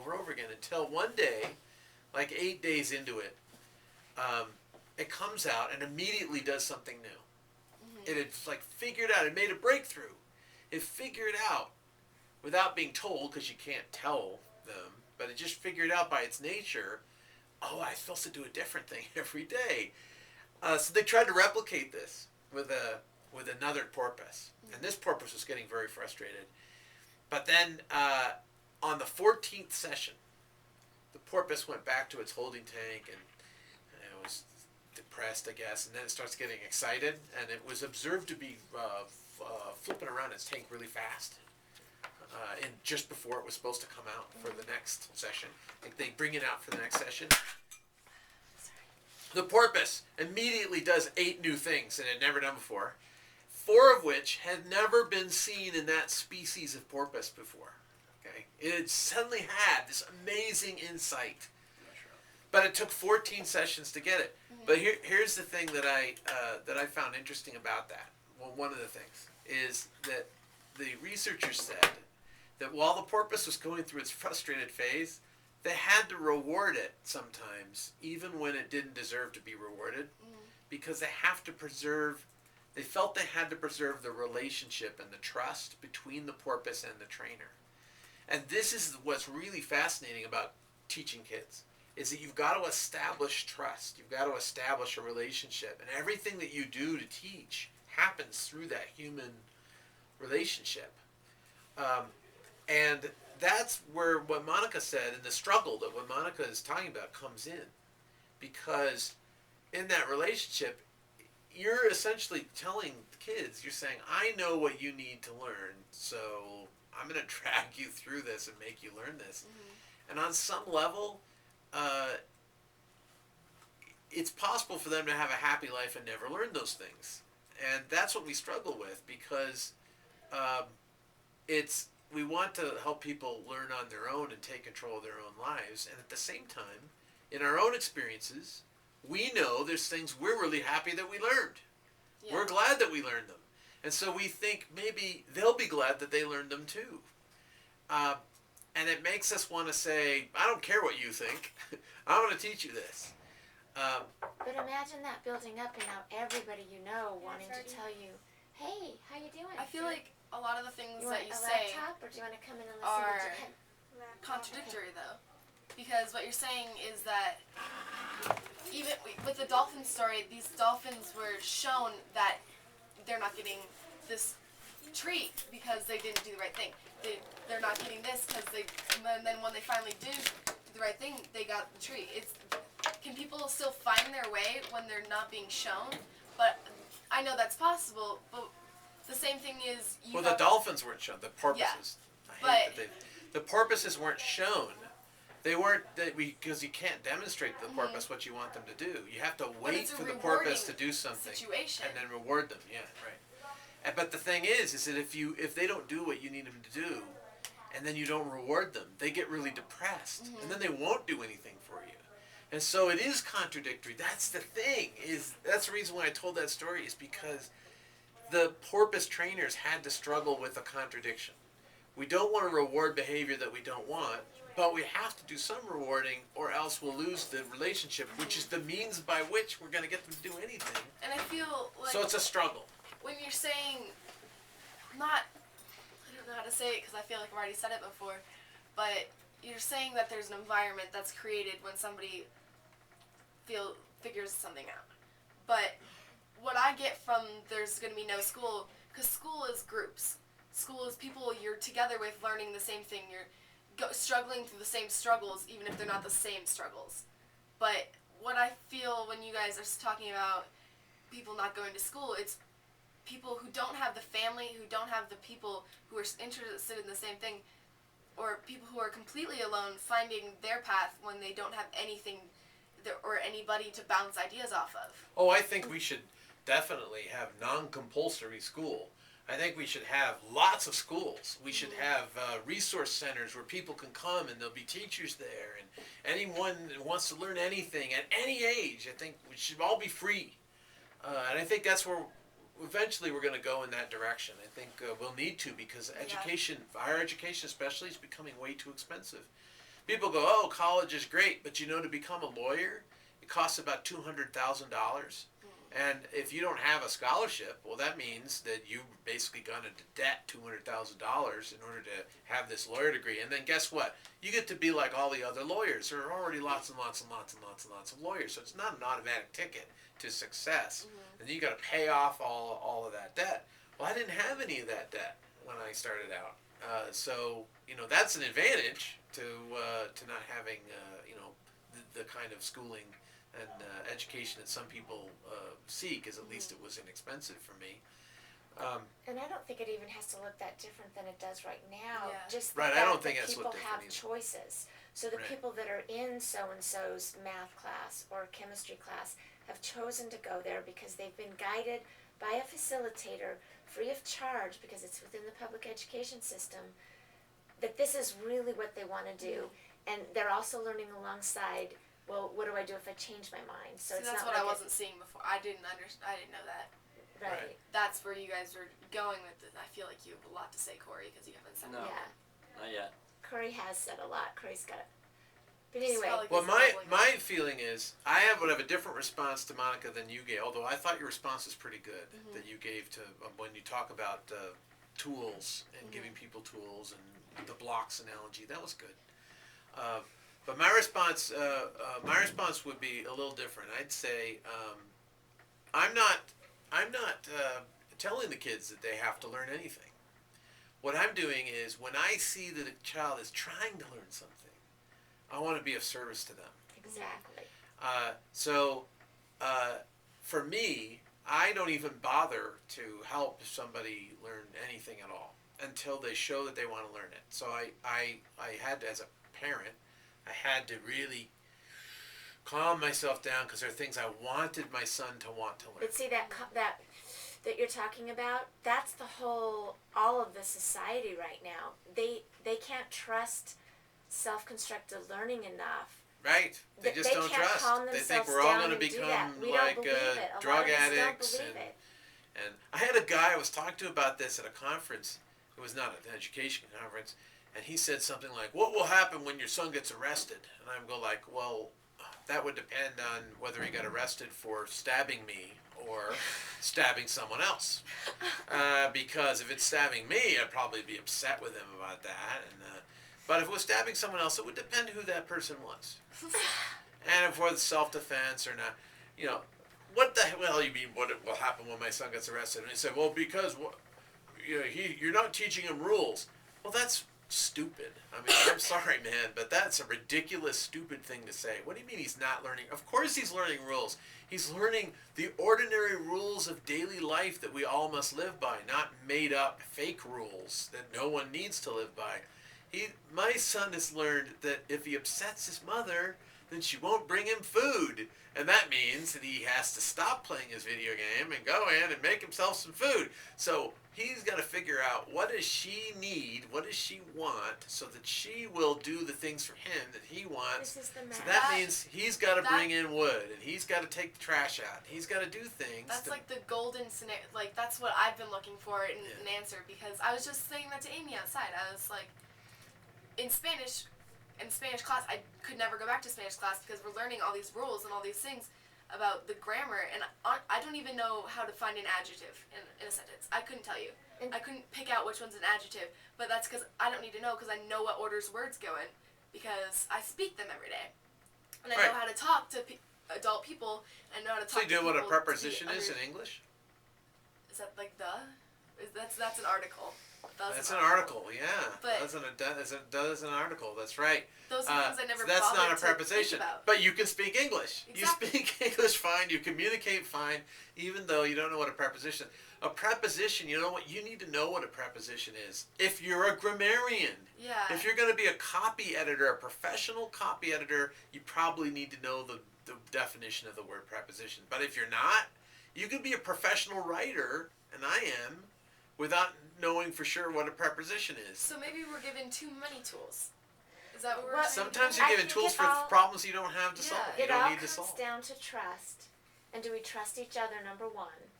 over and over again until one day, like 8 days into it, it comes out and immediately does something new. It had like figured out, it made a breakthrough. It figured out without being told, because you can't tell them, but it just figured out by its nature, oh, I'm supposed to do a different thing every day. So they tried to replicate this with another porpoise. And this porpoise was getting very frustrated. But then on the 14th session, the porpoise went back to its holding tank and it was depressed, I guess, and then it starts getting excited, and it was observed to be flipping around its tank really fast. And just before it was supposed to come out for the next session. Like they bring it out for the next session. The porpoise immediately does 8 new things that it had never done before, 4 of which had never been seen in that species of porpoise before. Okay, it had suddenly had this amazing insight, but it took 14 sessions to get it. But here's the thing that I found interesting about that. Well, one of the things is that the researchers said that while the porpoise was going through its frustrated phase, they had to reward it sometimes, even when it didn't deserve to be rewarded, because they felt they had to preserve the relationship and the trust between the porpoise and the trainer. And this is what's really fascinating about teaching kids, is that you've got to establish trust. You've got to establish a relationship. And everything that you do to teach happens through that human relationship. And that's where what Monica said and the struggle that what Monica is talking about comes in. Because in that relationship, you're essentially telling kids, you're saying, I know what you need to learn, so I'm going to drag you through this and make you learn this. And on some level, it's possible for them to have a happy life and never learn those things. And that's what we struggle with, because we want to help people learn on their own and take control of their own lives. And at the same time, in our own experiences, we know there's things we're really happy that we learned. Yeah. We're glad that we learned them. And so we think maybe they'll be glad that they learned them too. And it makes us want to say, I don't care what you think. I want to teach you this. But imagine that building up and now everybody you know wanting to tell you, hey, how you doing? I feel like a lot of the things that you say laptop, or do you want to come in and listen are contradictory, though. Because what you're saying is that even with the dolphin story, these dolphins were shown that they're not getting this treat because they didn't do the right thing. They're not getting this because and then when they finally do the right thing, they got the treat. Can people still find their way when they're not being shown? But I know that's possible, but the same thing is... the dolphins weren't shown, the porpoises. Yeah, the porpoises weren't shown. They weren't, because you can't demonstrate to the porpoise what you want them to do. You have to wait for the porpoise to do something situation. And then reward them. Yeah, right. But the thing is that if they don't do what you need them to do, and then you don't reward them, they get really depressed, and then they won't do anything for you. And so it is contradictory. That's the thing. That's the reason why I told that story, is because the porpoise trainers had to struggle with a contradiction. We don't want to reward behavior that we don't want, but we have to do some rewarding, or else we'll lose the relationship, which is the means by which we're going to get them to do anything. And I feel like... So it's a struggle. When you're saying, I don't know how to say it because I feel like I've already said it before, but you're saying that there's an environment that's created when somebody figures something out. But what I get from there's going to be no school, because school is groups. School is people you're together with learning the same thing. You're struggling through the same struggles, even if they're not the same struggles. But what I feel when you guys are talking about people not going to school, it's people who don't have the family, who don't have the people who are interested in the same thing, or people who are completely alone finding their path when they don't have anything or anybody to bounce ideas off of. Oh, I think we should definitely have non-compulsory school. I think we should have lots of schools. We should have resource centers where people can come and there'll be teachers there, and anyone who wants to learn anything at any age, I think we should all be free. And I think that's where eventually we're going to go in that direction. I think we'll need to, because education, higher education especially, is becoming way too expensive. People go, oh, college is great, but to become a lawyer, it costs about $200,000. And if you don't have a scholarship, well, that means that you've basically gone into debt $200,000 in order to have this lawyer degree. And then guess what? You get to be like all the other lawyers. There are already lots and lots and lots and lots and lots of lawyers. So it's not an automatic ticket to success. And then you got to pay off all of that debt. Well, I didn't have any of that debt when I started out. So that's an advantage to not having the kind of schooling and education that some people seek, as at least it was inexpensive for me. And I don't think it even has to look that different than it does right now. Yeah. Just Right, the I don't fact think that it's people looked different have either. choices. So the Right. people that are in so-and-so's math class or chemistry class have chosen to go there because they've been guided by a facilitator free of charge, because it's within the public education system, that this is really what they want to do. And they're also learning alongside, well, what do I do if I change my mind? So See, it's that's not what like I wasn't seeing before. I didn't know that. right. Right. That's where you guys are going with it. I feel like you have a lot to say, Corey, because you haven't said No. anything. Yeah. Not yet. Corey has said a lot. Corey's got it. But Just anyway, felt like Well, this my is like- my feeling is would have a different response to Monica than you gave. Although I thought your response was pretty good that you gave to when you talk about tools and giving people tools and the blocks analogy. That was good. But my response would be a little different. I'd say I'm not telling the kids that they have to learn anything. What I'm doing is when I see that a child is trying to learn something, I want to be of service to them. exactly. So for me, I don't even bother to help somebody learn anything at all until they show that they want to learn it. So I had to, as a parent, I had to really calm myself down because there are things I wanted my son to want to learn. But see that you're talking about, that's the whole, all of the society right now. They can't trust self-constructed learning enough. Right? They They just don't can't trust. calm They think themselves we're all down going to and do that. become We don't like believe it. A lot drug of us don't addicts. believe it. And I had a guy I was talking to about this at a conference. It was not an education conference. And he said something like, what will happen when your son gets arrested? And I go like, well, that would depend on whether he got arrested for stabbing me or stabbing someone else. Because if it's stabbing me, I'd probably be upset with him about that. But if it was stabbing someone else, it would depend who that person was. And if it was self-defense or not. What the hell you mean what will happen when my son gets arrested? And he said, well, because you're not teaching him rules. Well, that's stupid. I mean, I'm sorry, man, but that's a ridiculous, stupid thing to say. What do you mean he's not learning? Of course he's learning rules. He's learning the ordinary rules of daily life that we all must live by, not made up fake rules that no one needs to live by. My son has learned that if he upsets his mother, then she won't bring him food. And that means that he has to stop playing his video game and go in and make himself some food. So he's got to figure out, what does she need, what does she want, so that she will do the things for him that he wants. This is the So math. that means he's got to bring in wood, and he's got to take the trash out. He's got to do things. That's like the golden scenario. Like, that's what I've been looking for in an answer, because I was just saying that to Amy outside. I was like, in Spanish class, I could never go back to Spanish class because we're learning all these rules and all these things about the grammar, and I don't even know how to find an adjective in a sentence. I couldn't tell you. I couldn't pick out which one's an adjective, but that's because I don't need to know, because I know what orders words go in, because I speak them every day. And I know how to talk to adult people, and know how to talk So you to know what a people preposition is in English? Is that like the? That's an article. That's an article, yeah. But That's an article, that's right. those are things I never So that's bothered not a to think preposition. about. But you can speak English. Exactly. You speak English fine, you communicate fine, even though you don't know what a preposition is. A preposition, you know what? You need to know what a preposition is. If you're a grammarian, Yeah. if you're going to be a copy editor, a professional copy editor, you probably need to know the definition of the word preposition. But if you're not, you could be a professional writer, and I am, without knowing for sure what a preposition is. So maybe we're given too many tools. Is that what we're Well, saying? Sometimes I you're given think tools it for all- problems you don't have to Yeah. solve. You It don't all need to comes solve. down to trust. And do we trust each other, number one?